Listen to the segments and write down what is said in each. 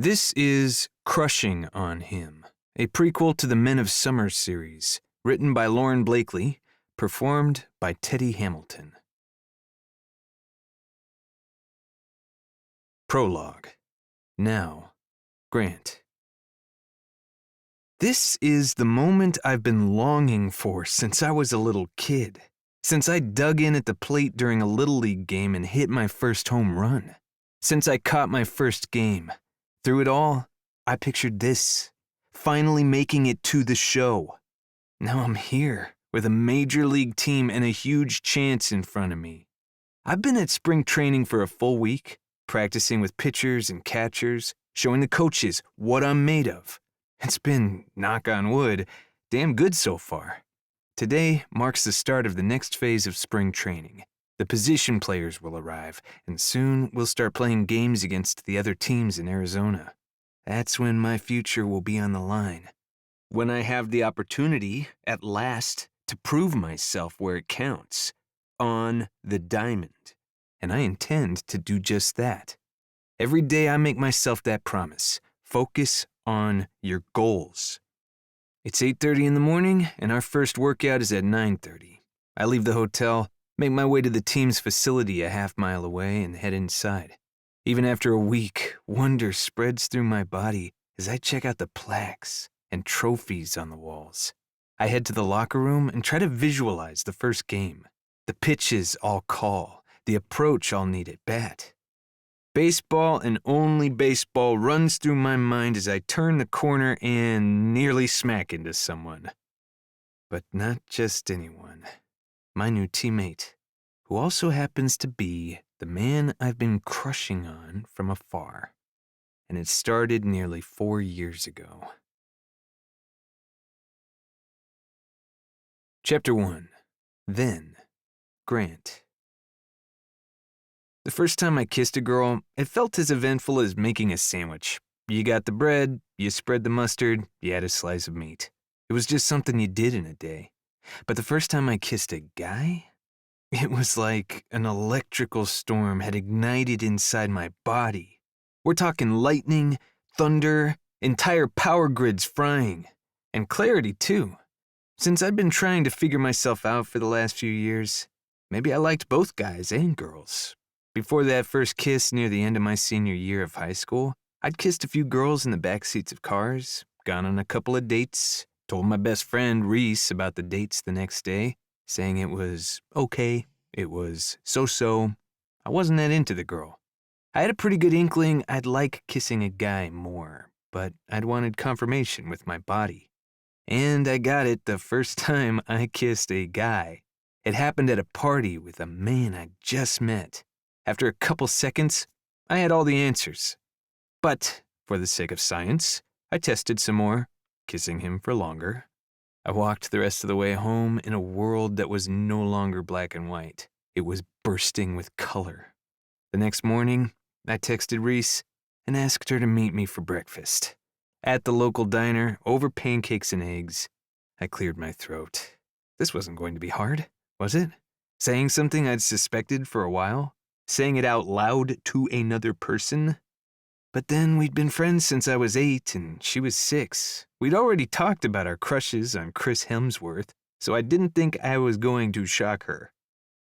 This is Crushing on Him, a prequel to the Men of Summer series, written by Lauren Blakely, performed by Teddy Hamilton. Prologue. Now, Grant. This is the moment I've been longing for since I was a little kid, since I dug in at the plate during a Little League game and hit my first home run, since I caught my first game. Through it all, I pictured this, finally making it to the show. Now I'm here, with a major league team and a huge chance in front of me. I've been at spring training for a full week, practicing with pitchers and catchers, showing the coaches what I'm made of. It's been, knock on wood, damn good so far. Today marks the start of the next phase of spring training. The position players will arrive, and soon we'll start playing games against the other teams in Arizona. That's when my future will be on the line. When I have the opportunity, at last, to prove myself where it counts, on the diamond. And I intend to do just that. Every day I make myself that promise. Focus on your goals. It's 8:30 in the morning, and our first workout is at 9:30. I leave the hotel, make my way to the team's facility a half-mile away, and head inside. Even after a week, wonder spreads through my body as I check out the plaques and trophies on the walls. I head to the locker room and try to visualize the first game, the pitches I'll call, the approach I'll need at bat. Baseball and only baseball runs through my mind as I turn the corner and nearly smack into someone. But not just anyone. My new teammate, who also happens to be the man I've been crushing on from afar. And it started nearly 4 years ago. Chapter 1. Then, Grant. The first time I kissed a girl, it felt as eventful as making a sandwich. You got the bread, you spread the mustard, you had a slice of meat. It was just something you did in a day. But the first time I kissed a guy, it was like an electrical storm had ignited inside my body. We're talking lightning, thunder, entire power grids frying, and clarity too. Since I'd been trying to figure myself out for the last few years, maybe I liked both guys and girls. Before that first kiss near the end of my senior year of high school, I'd kissed a few girls in the back seats of cars, gone on a couple of dates, told my best friend Reese about the dates the next day, saying it was okay, it was so-so. I wasn't that into the girl. I had a pretty good inkling I'd like kissing a guy more, but I'd wanted confirmation with my body. And I got it the first time I kissed a guy. It happened at a party with a man I'd just met. After a couple seconds, I had all the answers. But, for the sake of science, I tested some more, kissing him for longer. I walked the rest of the way home in a world that was no longer black and white. It was bursting with color. The next morning, I texted Reese and asked her to meet me for breakfast. At the local diner, over pancakes and eggs, I cleared my throat. This wasn't going to be hard, was it? Saying something I'd suspected for a while? Saying it out loud to another person? But then we'd been friends since I was 8 and she was 6. We'd already talked about our crushes on Chris Hemsworth, so I didn't think I was going to shock her.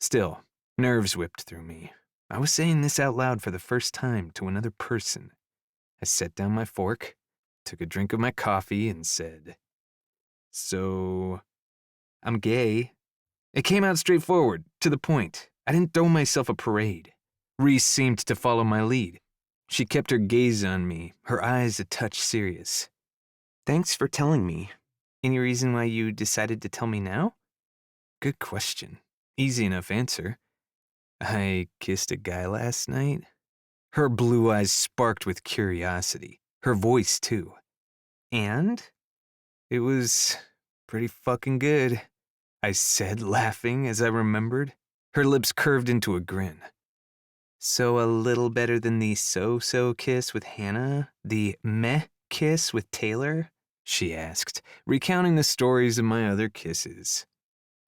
Still, nerves whipped through me. I was saying this out loud for the first time to another person. I set down my fork, took a drink of my coffee, and said, "So, I'm gay." It came out straightforward, to the point. I didn't throw myself a parade. Reese seemed to follow my lead. She kept her gaze on me, her eyes a touch serious. "Thanks for telling me. Any reason why you decided to tell me now?" Good question. Easy enough answer. I kissed a guy last night. Her blue eyes sparked with curiosity. Her voice, too. And? It was pretty fucking good, I said, laughing as I remembered. Her lips curved into a grin. "So a little better than the so-so kiss with Hannah? The meh kiss with Taylor?" she asked, recounting the stories of my other kisses.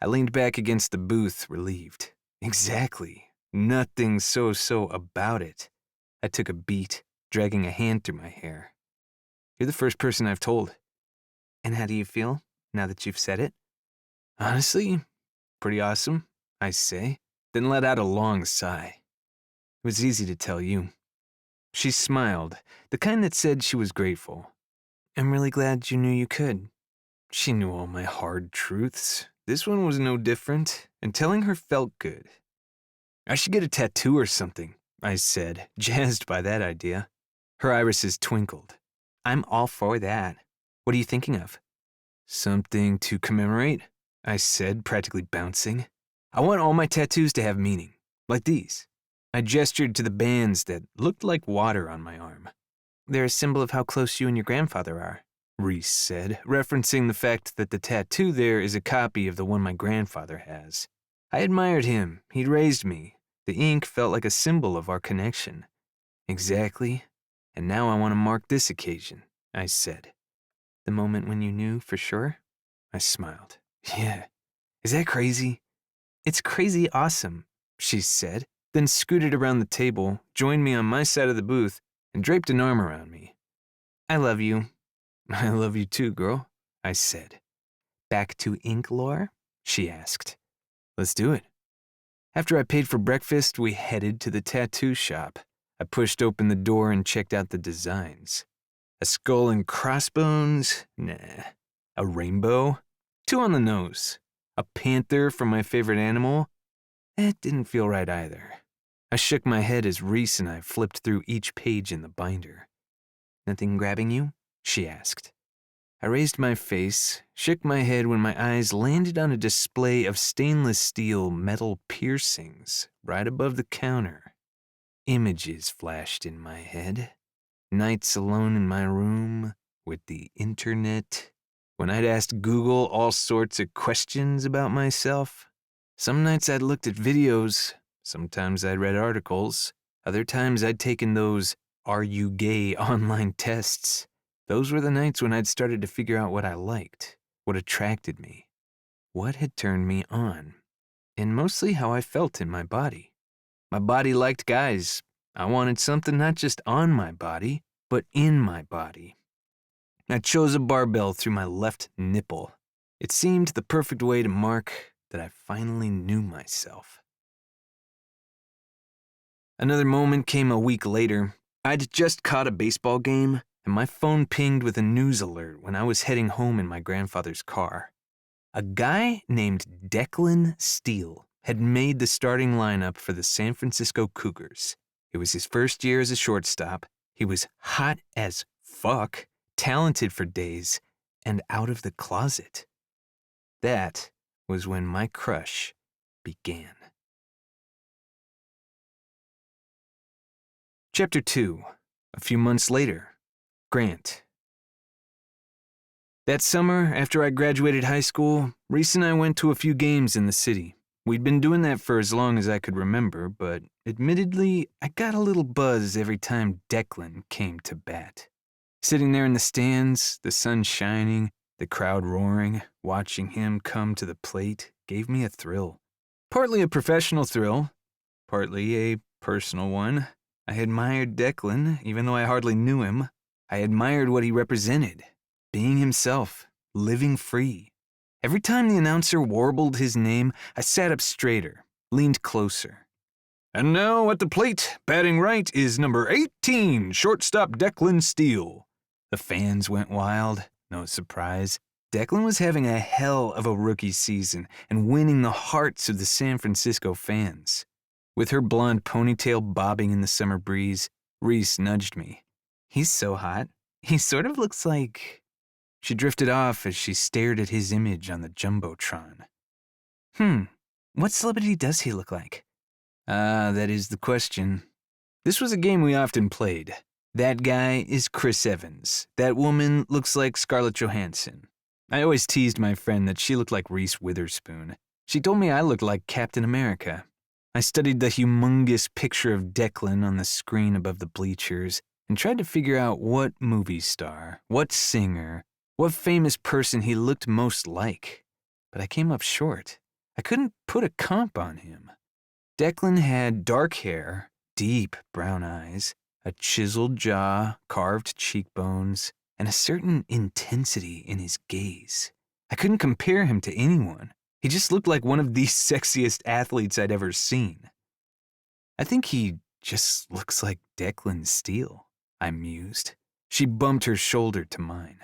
I leaned back against the booth, relieved. Exactly. Nothing so-so about it. I took a beat, dragging a hand through my hair. You're the first person I've told. And how do you feel now that you've said it? Honestly, pretty awesome, I say, then let out a long sigh. It was easy to tell you. She smiled, the kind that said she was grateful. I'm really glad you knew you could. She knew all my hard truths. This one was no different, and telling her felt good. I should get a tattoo or something, I said, jazzed by that idea. Her irises twinkled. I'm all for that. What are you thinking of? Something to commemorate, I said, practically bouncing. I want all my tattoos to have meaning, like these. I gestured to the bands that looked like water on my arm. They're a symbol of how close you and your grandfather are, Reese said, referencing the fact that the tattoo there is a copy of the one my grandfather has. I admired him. He'd raised me. The ink felt like a symbol of our connection. Exactly. And now I want to mark this occasion, I said. The moment when you knew for sure? I smiled. Yeah. Is that crazy? It's crazy awesome, she said, then scooted around the table, joined me on my side of the booth, and draped an arm around me. I love you. I love you too, girl, I said. Back to ink lore? She asked. Let's do it. After I paid for breakfast, we headed to the tattoo shop. I pushed open the door and checked out the designs. A skull and crossbones? Nah. A rainbow? Too on the nose. A panther from my favorite animal? That didn't feel right either. I shook my head as Reese and I flipped through each page in the binder. Nothing grabbing you? She asked. I raised my face, shook my head when my eyes landed on a display of stainless steel metal piercings right above the counter. Images flashed in my head. Nights alone in my room, with the internet, when I'd asked Google all sorts of questions about myself. Some nights I'd looked at videos, sometimes I'd read articles, other times I'd taken those "Are you gay?" online tests. Those were the nights when I'd started to figure out what I liked, what attracted me, what had turned me on, and mostly how I felt in my body. My body liked guys. I wanted something not just on my body, but in my body. I chose a barbell through my left nipple. It seemed the perfect way to mark that I finally knew myself. Another moment came a week later. I'd just caught a baseball game, and my phone pinged with a news alert when I was heading home in my grandfather's car. A guy named Declan Steele had made the starting lineup for the San Francisco Cougars. It was his first year as a shortstop. He was hot as fuck, talented for days, and out of the closet. That was when my crush began. Chapter 2. A few months later. Grant. That summer, after I graduated high school, Reese and I went to a few games in the city. We'd been doing that for as long as I could remember, but admittedly, I got a little buzz every time Declan came to bat. Sitting there in the stands, the sun shining, the crowd roaring, watching him come to the plate gave me a thrill. Partly a professional thrill, partly a personal one. I admired Declan, even though I hardly knew him. I admired what he represented, being himself, living free. Every time the announcer warbled his name, I sat up straighter, leaned closer. And now at the plate, batting right, is number 18, shortstop Declan Steele. The fans went wild. No surprise. Declan was having a hell of a rookie season and winning the hearts of the San Francisco fans. With her blonde ponytail bobbing in the summer breeze, Reese nudged me. He's so hot. He sort of looks like... She drifted off as she stared at his image on the Jumbotron. What celebrity does he look like? That is the question. This was a game we often played. That guy is Chris Evans. That woman looks like Scarlett Johansson. I always teased my friend that she looked like Reese Witherspoon. She told me I looked like Captain America. I studied the humongous picture of Declan on the screen above the bleachers and tried to figure out what movie star, what singer, what famous person he looked most like. But I came up short. I couldn't put a comp on him. Declan had dark hair, deep brown eyes, A chiseled jaw, carved cheekbones, and a certain intensity in his gaze. I couldn't compare him to anyone. He just looked like one of the sexiest athletes I'd ever seen. I think he just looks like Declan Steele, I mused. She bumped her shoulder to mine.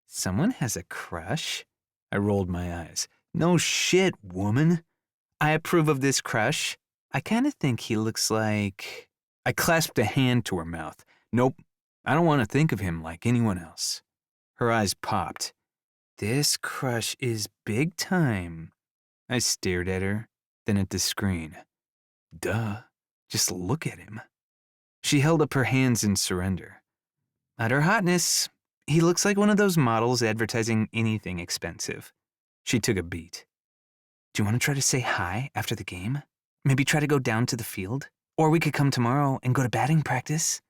Someone has a crush? I rolled my eyes. No shit, woman. I approve of this crush. I kind of think he looks like... I clasped a hand to her mouth. Nope, I don't want to think of him like anyone else. Her eyes popped. This crush is big time. I stared at her, then at the screen. Duh, just look at him. She held up her hands in surrender. Utter hotness. He looks like one of those models advertising anything expensive. She took a beat. Do you want to try to say hi after the game? Maybe try to go down to the field? Or we could come tomorrow and go to batting practice?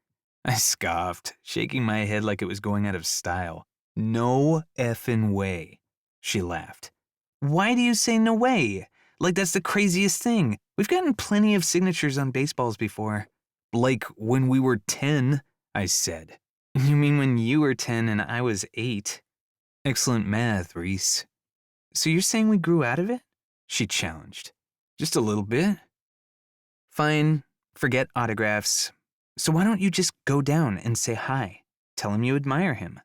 I scoffed, shaking my head like it was going out of style. No effing way. She laughed. Why do you say no way? Like that's the craziest thing. We've gotten plenty of signatures on baseballs before. Like when we were 10, I said. You mean when you were 10 and I was 8? Excellent math, Reese. So you're saying we grew out of it? She challenged. Just a little bit. Fine, forget autographs. So why don't you just go down and say hi? Tell him you admire him.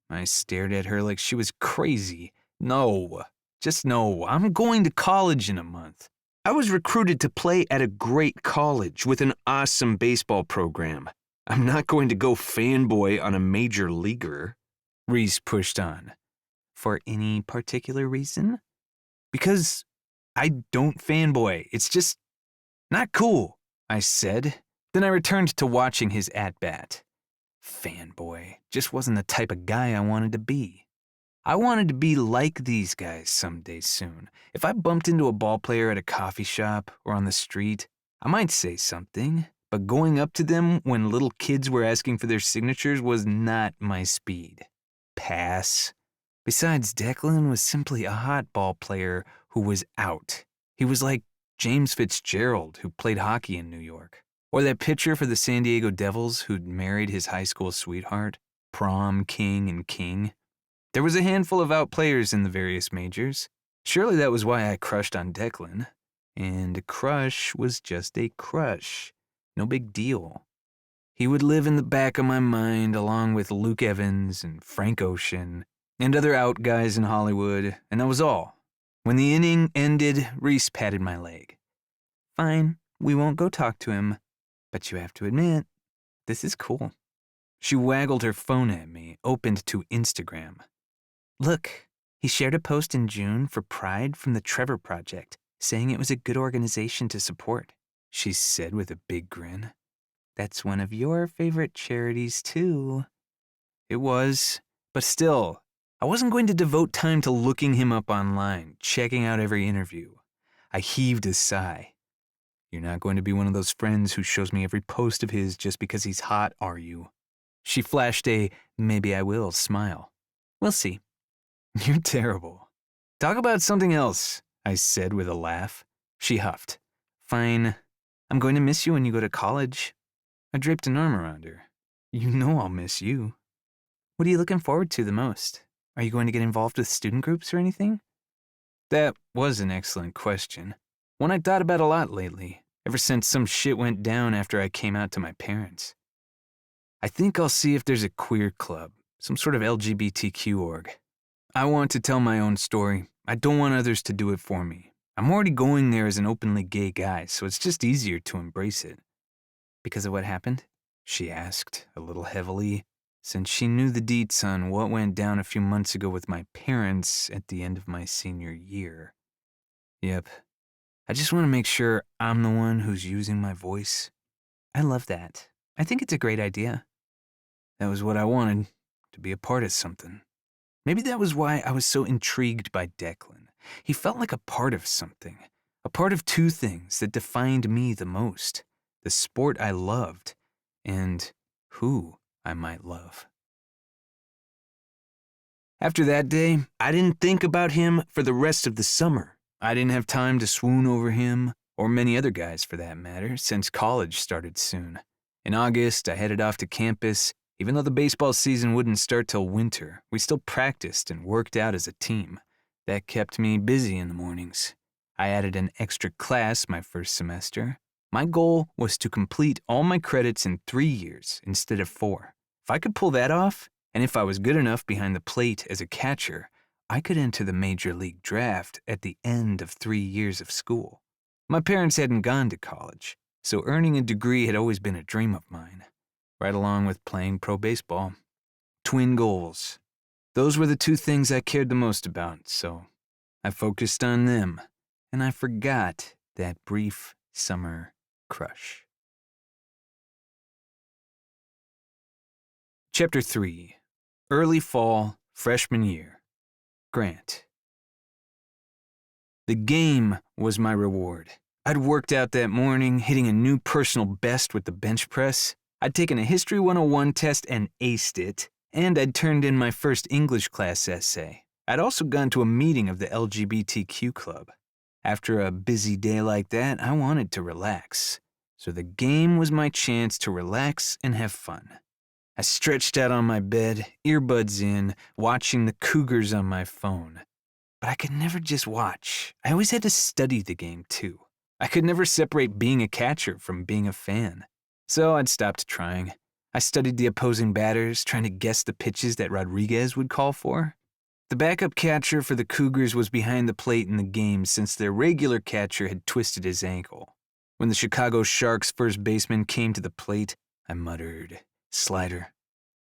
I stared at her like she was crazy. No, just no. I'm going to college in a month. I was recruited to play at a great college with an awesome baseball program. I'm not going to go fanboy on a major leaguer. Reese pushed on. For any particular reason? Because I don't fanboy. It's just not cool, I said. Then I returned to watching his at-bat. Fanboy just wasn't the type of guy I wanted to be. I wanted to be like these guys someday soon. If I bumped into a ball player at a coffee shop or on the street, I might say something, but going up to them when little kids were asking for their signatures was not my speed. Pass. Besides, Declan was simply a hot ball player who was out. He was like James Fitzgerald, who played hockey in New York. Or that pitcher for the San Diego Devils who'd married his high school sweetheart, prom king and king. There was a handful of out players in the various majors. Surely that was why I crushed on Declan. And a crush was just a crush. No big deal. He would live in the back of my mind along with Luke Evans and Frank Ocean and other out guys in Hollywood, and that was all. When the inning ended, Reese patted my leg. Fine, we won't go talk to him, but you have to admit, this is cool. She waggled her phone at me, opened to Instagram. Look, he shared a post in June for Pride from the Trevor Project, saying it was a good organization to support, she said with a big grin. That's one of your favorite charities, too. It was, but still, I wasn't going to devote time to looking him up online, checking out every interview. I heaved a sigh. You're not going to be one of those friends who shows me every post of his just because he's hot, are you? She flashed a maybe I will smile. We'll see. You're terrible. Talk about something else, I said with a laugh. She huffed. Fine. I'm going to miss you when you go to college. I draped an arm around her. You know I'll miss you. What are you looking forward to the most? Are you going to get involved with student groups or anything? That was an excellent question. One I'd thought about a lot lately, ever since some shit went down after I came out to my parents. I think I'll see if there's a queer club, some sort of LGBTQ org. I want to tell my own story. I don't want others to do it for me. I'm already going there as an openly gay guy, so it's just easier to embrace it. Because of what happened? She asked, a little heavily, since she knew the deets on what went down a few months ago with my parents at the end of my senior year. Yep. I just want to make sure I'm the one who's using my voice. I love that. I think it's a great idea. That was what I wanted, to be a part of something. Maybe that was why I was so intrigued by Declan. He felt like a part of something, a part of two things that defined me the most, the sport I loved, and who I might love. After that day, I didn't think about him for the rest of the summer. I didn't have time to swoon over him, or many other guys for that matter, since college started soon. In August, I headed off to campus. Even though the baseball season wouldn't start till winter, we still practiced and worked out as a team. That kept me busy in the mornings. I added an extra class my first semester. My goal was to complete all my credits in 3 years instead of 4. If I could pull that off, and if I was good enough behind the plate as a catcher, I could enter the major league draft at the end of 3 years of school. My parents hadn't gone to college, so earning a degree had always been a dream of mine, right along with playing pro baseball. Twin goals. Those were the 2 things I cared the most about, so I focused on them, and I forgot that brief summer crush. Chapter 3. Early Fall, Freshman Year. Grant. The game was my reward. I'd worked out that morning, hitting a new personal best with the bench press. I'd taken a History 101 test and aced it, and I'd turned in my first English class essay. I'd also gone to a meeting of the LGBTQ club. After a busy day like that, I wanted to relax. So the game was my chance to relax and have fun. I stretched out on my bed, earbuds in, watching the Cougars on my phone. But I could never just watch. I always had to study the game, too. I could never separate being a catcher from being a fan. So I'd stopped trying. I studied the opposing batters, trying to guess the pitches that Rodriguez would call for. The backup catcher for the Cougars was behind the plate in the game since their regular catcher had twisted his ankle. When the Chicago Sharks first baseman came to the plate, I muttered, "Slider,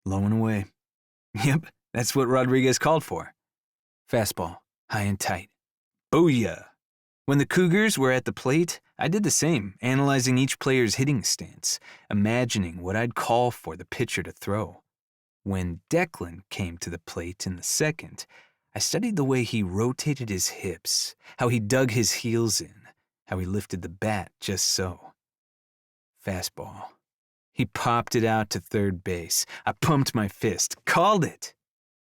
low and away." Yep, that's what Rodriguez called for. Fastball, high and tight. Booyah! When the Cougars were at the plate, I did the same, analyzing each player's hitting stance, imagining what I'd call for the pitcher to throw. When Declan came to the plate in the second, I studied the way he rotated his hips, how he dug his heels in, how he lifted the bat just so. Fastball. He popped it out to third base. I pumped my fist, called it.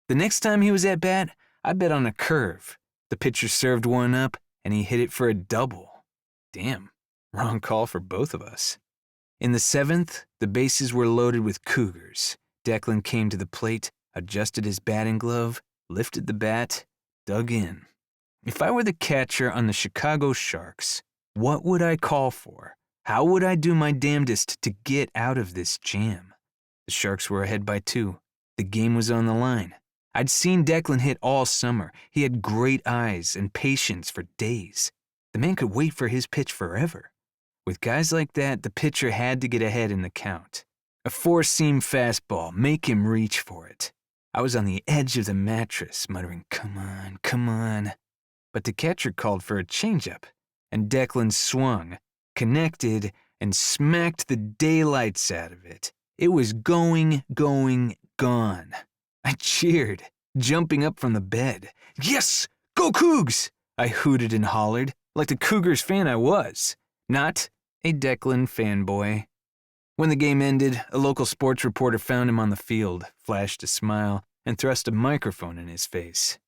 The next time he was at bat, I bet on a curve. The pitcher served one up, and he hit it for a double. Damn, wrong call for both of us. In the seventh, the bases were loaded with Cougars. Declan came to the plate, adjusted his batting glove, lifted the bat, dug in. If I were the catcher on the Chicago Sharks, what would I call for? How would I do my damnedest to get out of this jam? The Sharks were ahead by 2. The game was on the line. I'd seen Declan hit all summer. He had great eyes and patience for days. The man could wait for his pitch forever. With guys like that, the pitcher had to get ahead in the count. A 4-seam fastball, make him reach for it. I was on the edge of the mattress, muttering, "Come on, come on." But the catcher called for a changeup, and Declan swung, connected, and smacked the daylights out of it. It was going, gone. I cheered, jumping up from the bed. "Yes! Go Cougs!" I hooted and hollered, like the Cougars fan I was, not a Declan fanboy. When the game ended, a local sports reporter found him on the field, flashed a smile, and thrust a microphone in his face.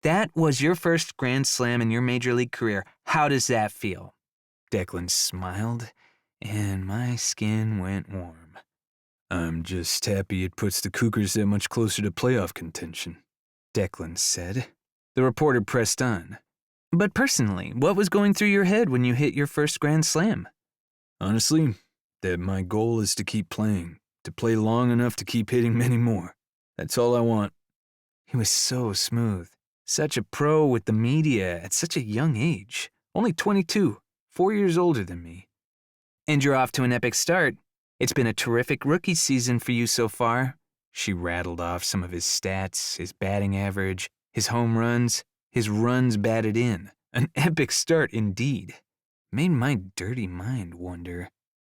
"That was your first grand slam in your major league career. How does that feel?" Declan smiled, and my skin went warm. "I'm just happy it puts the Cougars that much closer to playoff contention," Declan said. The reporter pressed on. "But personally, what was going through your head when you hit your first grand slam?" "Honestly, that my goal is to keep playing, to play long enough to keep hitting many more. That's all I want." He was so smooth. Such a pro with the media at such a young age. Only 22, 4 years older than me. "And you're off to an epic start. It's been a terrific rookie season for you so far." She rattled off some of his stats, his batting average, his home runs, his runs batted in. An epic start indeed. Made my dirty mind wonder,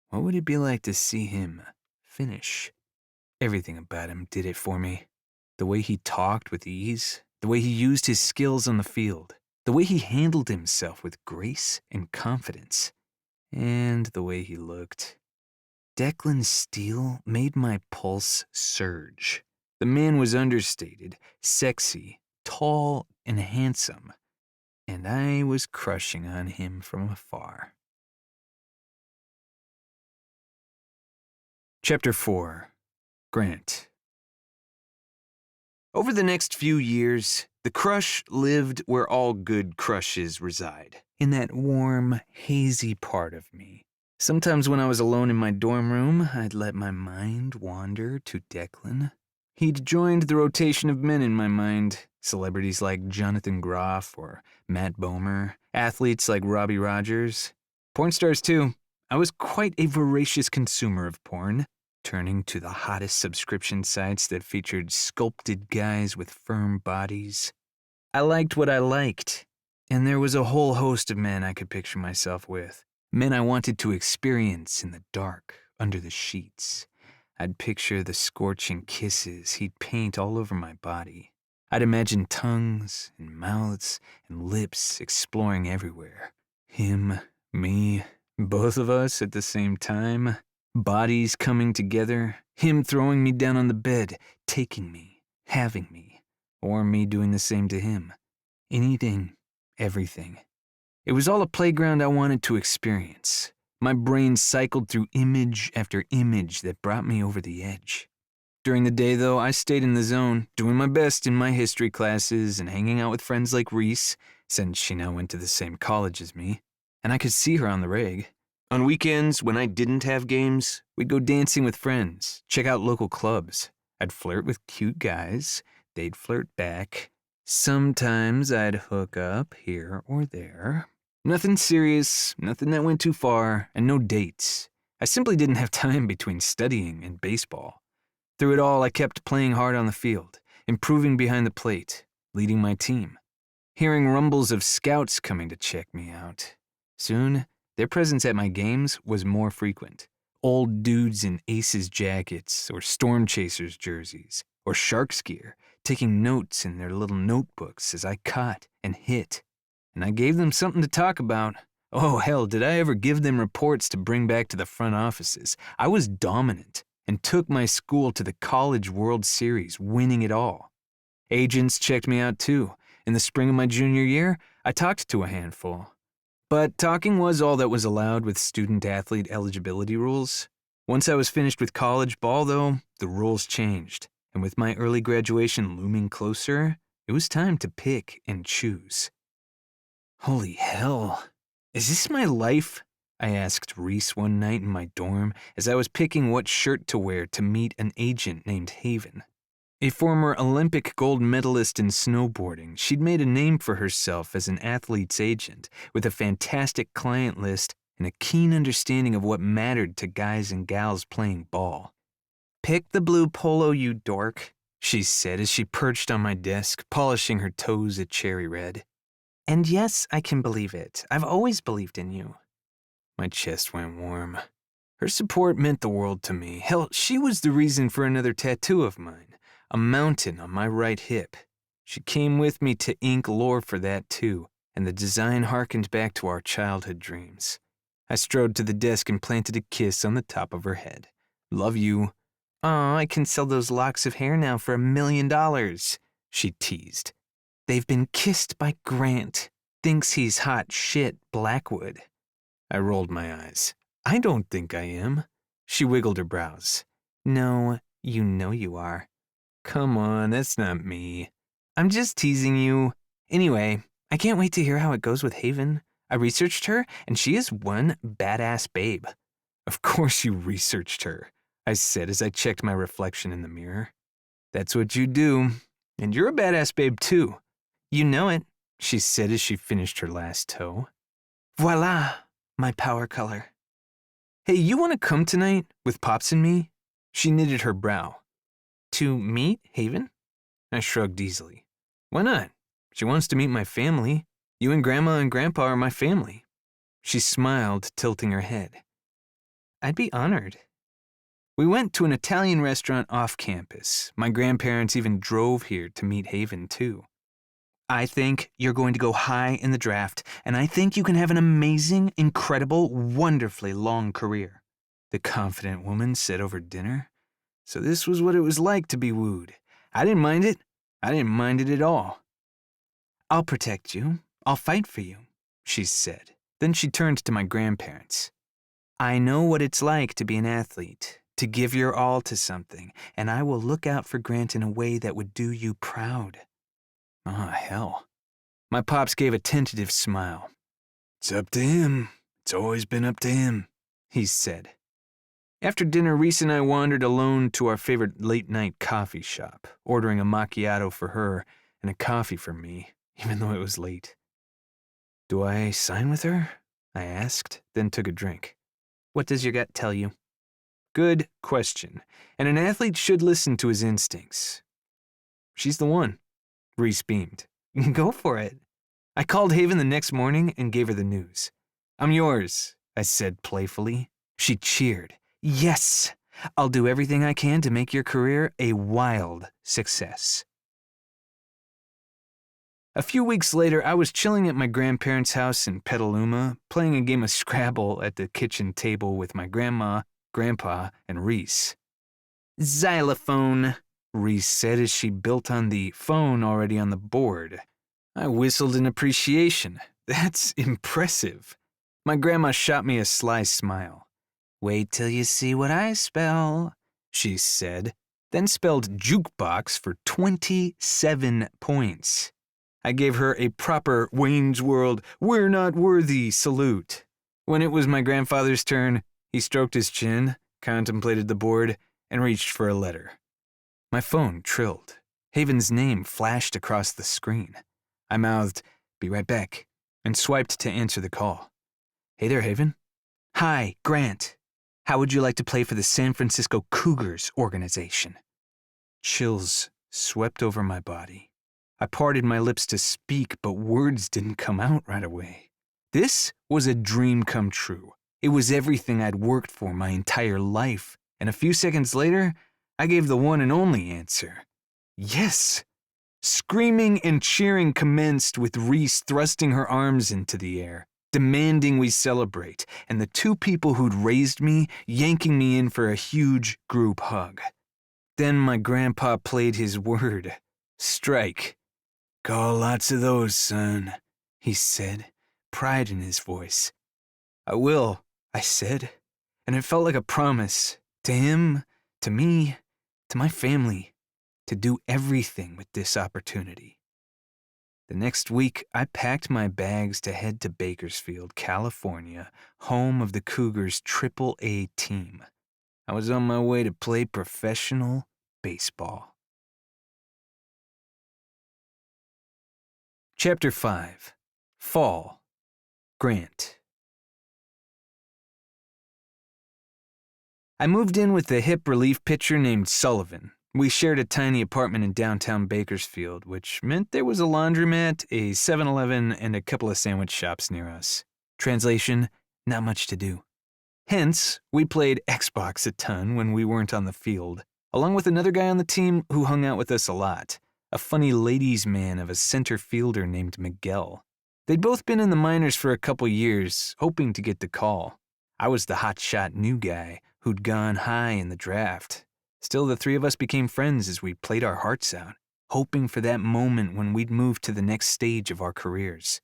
what would it be like to see him finish? Everything about him did it for me. The way he talked with ease, the way he used his skills on the field, the way he handled himself with grace and confidence, and the way he looked. Declan's steel made my pulse surge. The man was understated, sexy, tall, and handsome, and I was crushing on him from afar. Chapter 4. Grant. Over the next few years, the crush lived where all good crushes reside, in that warm, hazy part of me. Sometimes when I was alone in my dorm room, I'd let my mind wander to Declan. He'd joined the rotation of men in my mind, celebrities like Jonathan Groff or Matt Bomer, athletes like Robbie Rogers, porn stars too. I was quite a voracious consumer of porn, turning to the hottest subscription sites that featured sculpted guys with firm bodies. I liked what I liked, and there was a whole host of men I could picture myself with. Men I wanted to experience in the dark, under the sheets. I'd picture the scorching kisses he'd paint all over my body. I'd imagine tongues and mouths and lips exploring everywhere. Him, me, both of us at the same time. Bodies coming together. Him throwing me down on the bed, taking me, having me, or me doing the same to him. Anything, everything. It was all a playground I wanted to experience. My brain cycled through image after image that brought me over the edge. During the day, though, I stayed in the zone, doing my best in my history classes and hanging out with friends like Reese, since she now went to the same college as me, and I could see her on the reg. On weekends, when I didn't have games, we'd go dancing with friends, check out local clubs. I'd flirt with cute guys, they'd flirt back. Sometimes I'd hook up here or there. Nothing serious, nothing that went too far, and no dates. I simply didn't have time between studying and baseball. Through it all, I kept playing hard on the field, improving behind the plate, leading my team. Hearing rumbles of scouts coming to check me out. Soon, their presence at my games was more frequent. Old dudes in Aces jackets or Storm Chasers jerseys or Sharks gear, taking notes in their little notebooks as I caught and hit. And I gave them something to talk about. Oh, hell, did I ever give them reports to bring back to the front offices. I was dominant and took my school to the College World Series, winning it all. Agents checked me out too. In the spring of my junior year, I talked to a handful. But talking was all that was allowed with student-athlete eligibility rules. Once I was finished with college ball, though, the rules changed. And with my early graduation looming closer, it was time to pick and choose. Holy hell, is this my life? I asked Reese one night in my dorm as I was picking what shirt to wear to meet an agent named Haven. A former Olympic gold medalist in snowboarding, she'd made a name for herself as an athlete's agent with a fantastic client list and a keen understanding of what mattered to guys and gals playing ball. "Pick the blue polo, you dork," she said as she perched on my desk, polishing her toes at cherry red. "And yes, I can believe it. I've always believed in you." My chest went warm. Her support meant the world to me. Hell, she was the reason for another tattoo of mine, a mountain on my right hip. She came with me to ink lore for that too, and the design harkened back to our childhood dreams. I strode to the desk and planted a kiss on the top of her head. "Love you." "Aw, I can sell those locks of hair now for $1 million, she teased. "They've been kissed by Grant. Thinks he's hot shit, Blackwood." I rolled my eyes. "I don't think I am." She wiggled her brows. "No, you know you are." "Come on, that's not me." "I'm just teasing you. Anyway, I can't wait to hear how it goes with Haven. I researched her, and she is one badass babe." "Of course you researched her," I said as I checked my reflection in the mirror. "That's what you do. And you're a badass babe too." "You know it," she said as she finished her last toe. "Voila, my power color." "Hey, you want to come tonight with Pops and me?" She knitted her brow. "To meet Haven?" I shrugged easily. "Why not? She wants to meet my family. You and Grandma and Grandpa are my family." She smiled, tilting her head. "I'd be honored." We went to an Italian restaurant off campus. My grandparents even drove here to meet Haven too. "I think you're going to go high in the draft, and I think you can have an amazing, incredible, wonderfully long career," the confident woman said over dinner. So this was what it was like to be wooed. I didn't mind it. I didn't mind it at all. "I'll protect you. I'll fight for you," she said. Then she turned to my grandparents. "I know what it's like to be an athlete, to give your all to something, and I will look out for Grant in a way that would do you proud. Ah, hell. My pops gave a tentative smile. It's up to him. It's always been up to him, he said. After dinner, Reese and I wandered alone to our favorite late-night coffee shop, ordering a macchiato for her and a coffee for me, even though it was late. Do I sign with her? I asked, then took a drink. What does your gut tell you? Good question, and an athlete should listen to his instincts. She's the one, Reese beamed. Go for it. I called Haven the next morning and gave her the news. I'm yours, I said playfully. She cheered. Yes, I'll do everything I can to make your career a wild success. A few weeks later, I was chilling at my grandparents' house in Petaluma, playing a game of Scrabble at the kitchen table with my grandma, grandpa, and Reese. Xylophone, Reese said as she built on the phone already on the board. I whistled in appreciation. That's impressive. My grandma shot me a sly smile. Wait till you see what I spell, she said, then spelled jukebox for 27 points. I gave her a proper Wayne's World, we're not worthy salute. When it was my grandfather's turn, he stroked his chin, contemplated the board, and reached for a letter. My phone trilled. Haven's name flashed across the screen. I mouthed, be right back, and swiped to answer the call. Hey there, Haven. Hi, Grant. How would you like to play for the San Francisco Cougars organization? Chills swept over my body. I parted my lips to speak, but words didn't come out right away. This was a dream come true. It was everything I'd worked for my entire life, and a few seconds later, I gave the one and only answer. Yes! Screaming and cheering commenced with Reese thrusting her arms into the air, demanding we celebrate, and the two people who'd raised me yanking me in for a huge group hug. Then my grandpa played his word. Strike. Call lots of those, son, he said, pride in his voice. I will, I said, and it felt like a promise, to him, to me, to my family, to do everything with this opportunity. The next week, I packed my bags to head to Bakersfield, California, home of the Cougars' Triple-A team. I was on my way to play professional baseball. Chapter 5. Fall. Grant. I moved in with a hip relief pitcher named Sullivan. We shared a tiny apartment in downtown Bakersfield, which meant there was a laundromat, a 7-Eleven, and a couple of sandwich shops near us. Translation, not much to do. Hence, we played Xbox a ton when we weren't on the field, along with another guy on the team who hung out with us a lot. A funny ladies' man of a center fielder named Miguel. They'd both been in the minors for a couple years, hoping to get the call. I was the hotshot new guy who'd gone high in the draft. Still, the three of us became friends as we played our hearts out, hoping for that moment when we'd move to the next stage of our careers.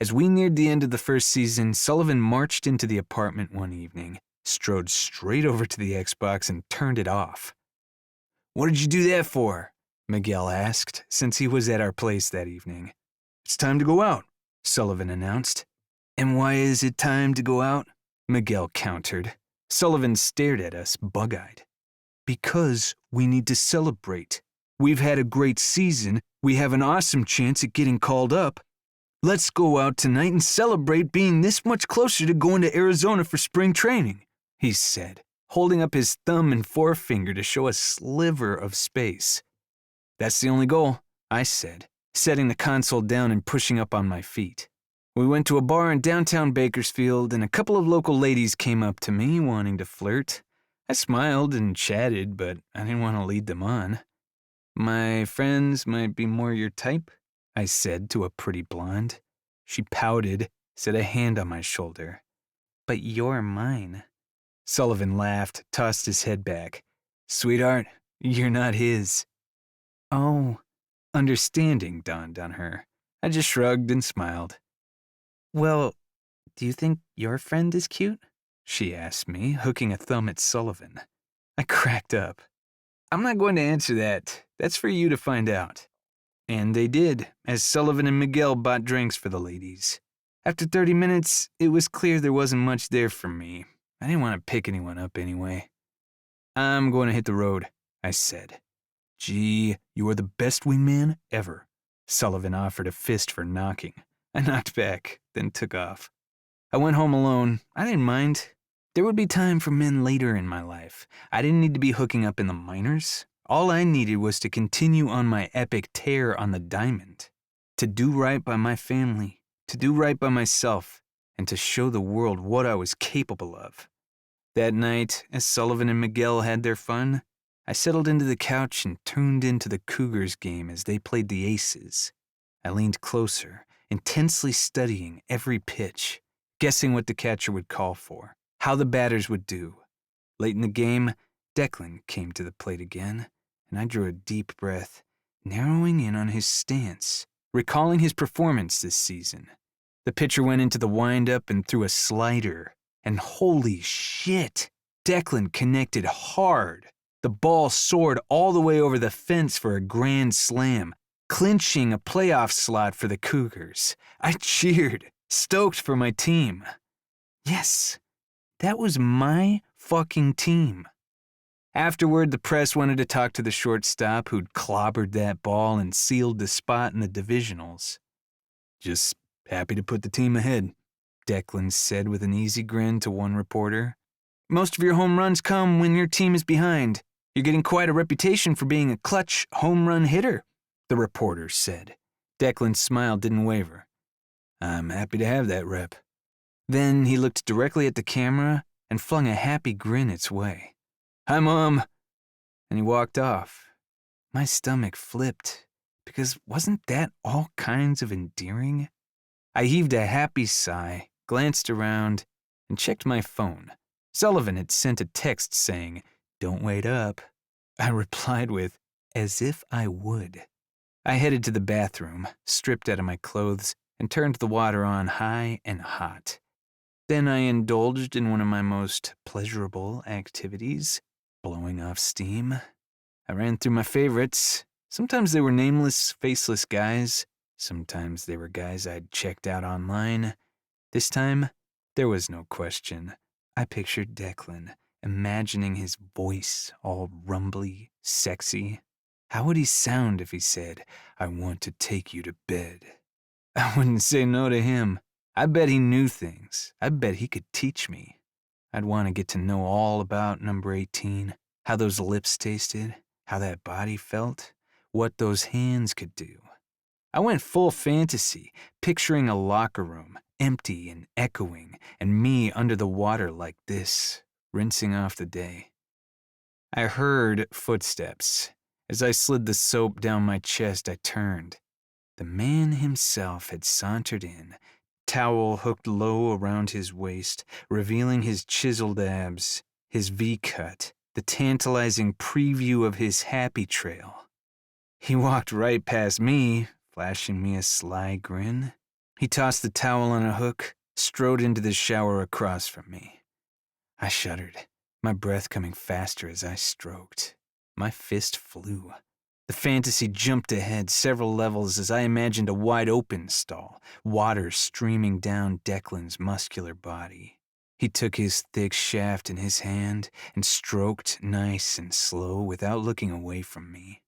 As we neared the end of the first season, Sullivan marched into the apartment one evening, strode straight over to the Xbox and turned it off. What did you do that for? Miguel asked, since he was at our place that evening. It's time to go out, Sullivan announced. And why is it time to go out? Miguel countered. Sullivan stared at us, bug-eyed. Because we need to celebrate. We've had a great season. We have an awesome chance at getting called up. Let's go out tonight and celebrate being this much closer to going to Arizona for spring training, he said, holding up his thumb and forefinger to show a sliver of space. That's the only goal, I said, setting the console down and pushing up on my feet. We went to a bar in downtown Bakersfield, and a couple of local ladies came up to me wanting to flirt. I smiled and chatted, but I didn't want to lead them on. My friends might be more your type, I said to a pretty blonde. She pouted, set a hand on my shoulder. But you're mine. Sullivan laughed, tossed his head back. Sweetheart, you're not his. Oh, understanding dawned on her. I just shrugged and smiled. Well, do you think your friend is cute? She asked me, hooking a thumb at Sullivan. I cracked up. I'm not going to answer that. That's for you to find out. And they did, as Sullivan and Miguel bought drinks for the ladies. After 30 minutes, it was clear there wasn't much there for me. I didn't want to pick anyone up anyway. I'm going to hit the road, I said. Gee, you are the best wingman ever. Sullivan offered a fist for knocking. I knocked back, then took off. I went home alone. I didn't mind. There would be time for men later in my life. I didn't need to be hooking up in the minors. All I needed was to continue on my epic tear on the diamond. To do right by my family, to do right by myself, and to show the world what I was capable of. That night, as Sullivan and Miguel had their fun, I settled into the couch and tuned into the Cougars game as they played the aces. I leaned closer, intensely studying every pitch, guessing what the catcher would call for, how the batters would do. Late in the game, Declan came to the plate again, and I drew a deep breath, narrowing in on his stance, recalling his performance this season. The pitcher went into the windup and threw a slider, and holy shit, Declan connected hard. The ball soared all the way over the fence for a grand slam, clinching a playoff slot for the Cougars. I cheered, stoked for my team. Yes, that was my fucking team. Afterward, the press wanted to talk to the shortstop who'd clobbered that ball and sealed the spot in the divisionals. Just happy to put the team ahead, Declan said with an easy grin to one reporter. Most of your home runs come when your team is behind. You're getting quite a reputation for being a clutch home run hitter, the reporter said. Declan's smile didn't waver. I'm happy to have that rep. Then he looked directly at the camera and flung a happy grin its way. Hi, Mom. And he walked off. My stomach flipped, because wasn't that all kinds of endearing? I heaved a happy sigh, glanced around, and checked my phone. Sullivan had sent a text saying, "Don't wait up." I replied with, "As if I would." I headed to the bathroom, stripped out of my clothes, and turned the water on high and hot. Then I indulged in one of my most pleasurable activities, blowing off steam. I ran through my favorites. Sometimes they were nameless, faceless guys. Sometimes they were guys I'd checked out online. This time, there was no question. I pictured Declan, imagining his voice all rumbly, sexy. How would he sound if he said, "I want to take you to bed"? I wouldn't say no to him. I bet he knew things. I bet he could teach me. I'd want to get to know all about number 18, how those lips tasted, how that body felt, what those hands could do. I went full fantasy, picturing a locker room, empty and echoing, and me under the water like this, rinsing off the day. I heard footsteps. As I slid the soap down my chest, I turned. The man himself had sauntered in, towel hooked low around his waist, revealing his chiseled abs, his V-cut, the tantalizing preview of his happy trail. He walked right past me, flashing me a sly grin. He tossed the towel on a hook, strode into the shower across from me. I shuddered, my breath coming faster as I stroked. My fist flew. The fantasy jumped ahead several levels as I imagined a wide-open stall, water streaming down Declan's muscular body. He took his thick shaft in his hand and stroked nice and slow without looking away from me.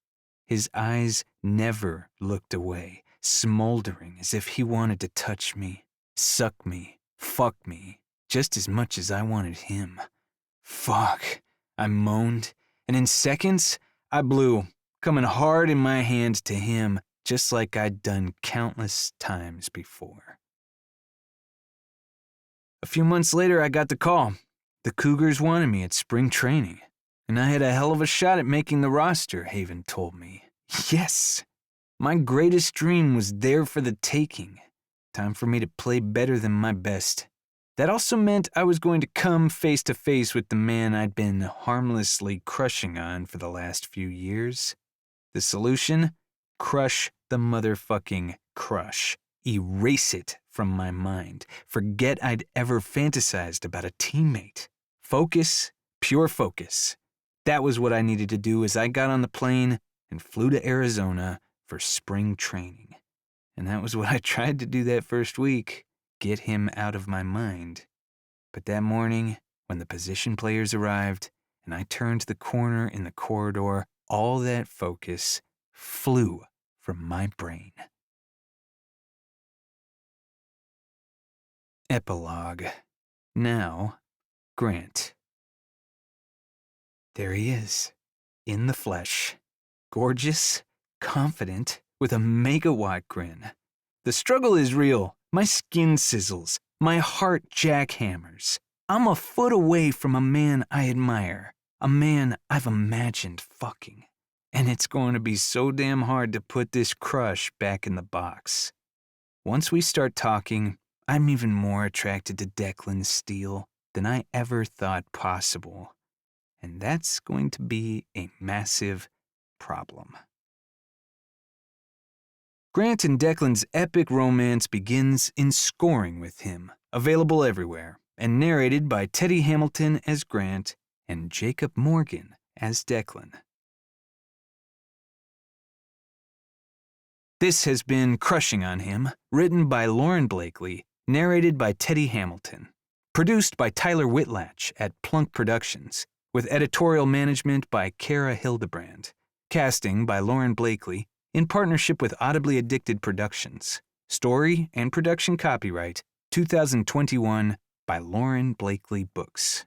His eyes never looked away, smoldering as if he wanted to touch me, suck me, fuck me, just as much as I wanted him. Fuck, I moaned, and in seconds, I blew, coming hard in my hand to him, just like I'd done countless times before. A few months later, I got the call. The Cougars wanted me at spring training, and I had a hell of a shot at making the roster, Haven told me. Yes! My greatest dream was there for the taking. Time for me to play better than my best. That also meant I was going to come face to face with the man I'd been harmlessly crushing on for the last few years. The solution? Crush the motherfucking crush. Erase it from my mind. Forget I'd ever fantasized about a teammate. Focus, pure focus. That was what I needed to do as I got on the plane and flew to Arizona for spring training. And that was what I tried to do that first week, get him out of my mind. But that morning, when the position players arrived and I turned the corner in the corridor, all that focus flew from my brain. Epilogue. Now, Grant. There he is, in the flesh, gorgeous, confident, with a megawatt grin. The struggle is real. My skin sizzles. My heart jackhammers. I'm a foot away from a man I admire, a man I've imagined fucking. And it's going to be so damn hard to put this crush back in the box. Once we start talking, I'm even more attracted to Declan's steel than I ever thought possible. And that's going to be a massive problem. Grant and Declan's epic romance begins in Scoring with Him, available everywhere, and narrated by Teddy Hamilton as Grant and Jacob Morgan as Declan. This has been Crushing on Him, written by Lauren Blakely, narrated by Teddy Hamilton, produced by Tyler Whitlatch at Plunk Productions, with editorial management by Kara Hildebrand, casting by Lauren Blakely, in partnership with Audibly Addicted Productions. Story and production copyright 2021 by Lauren Blakely Books.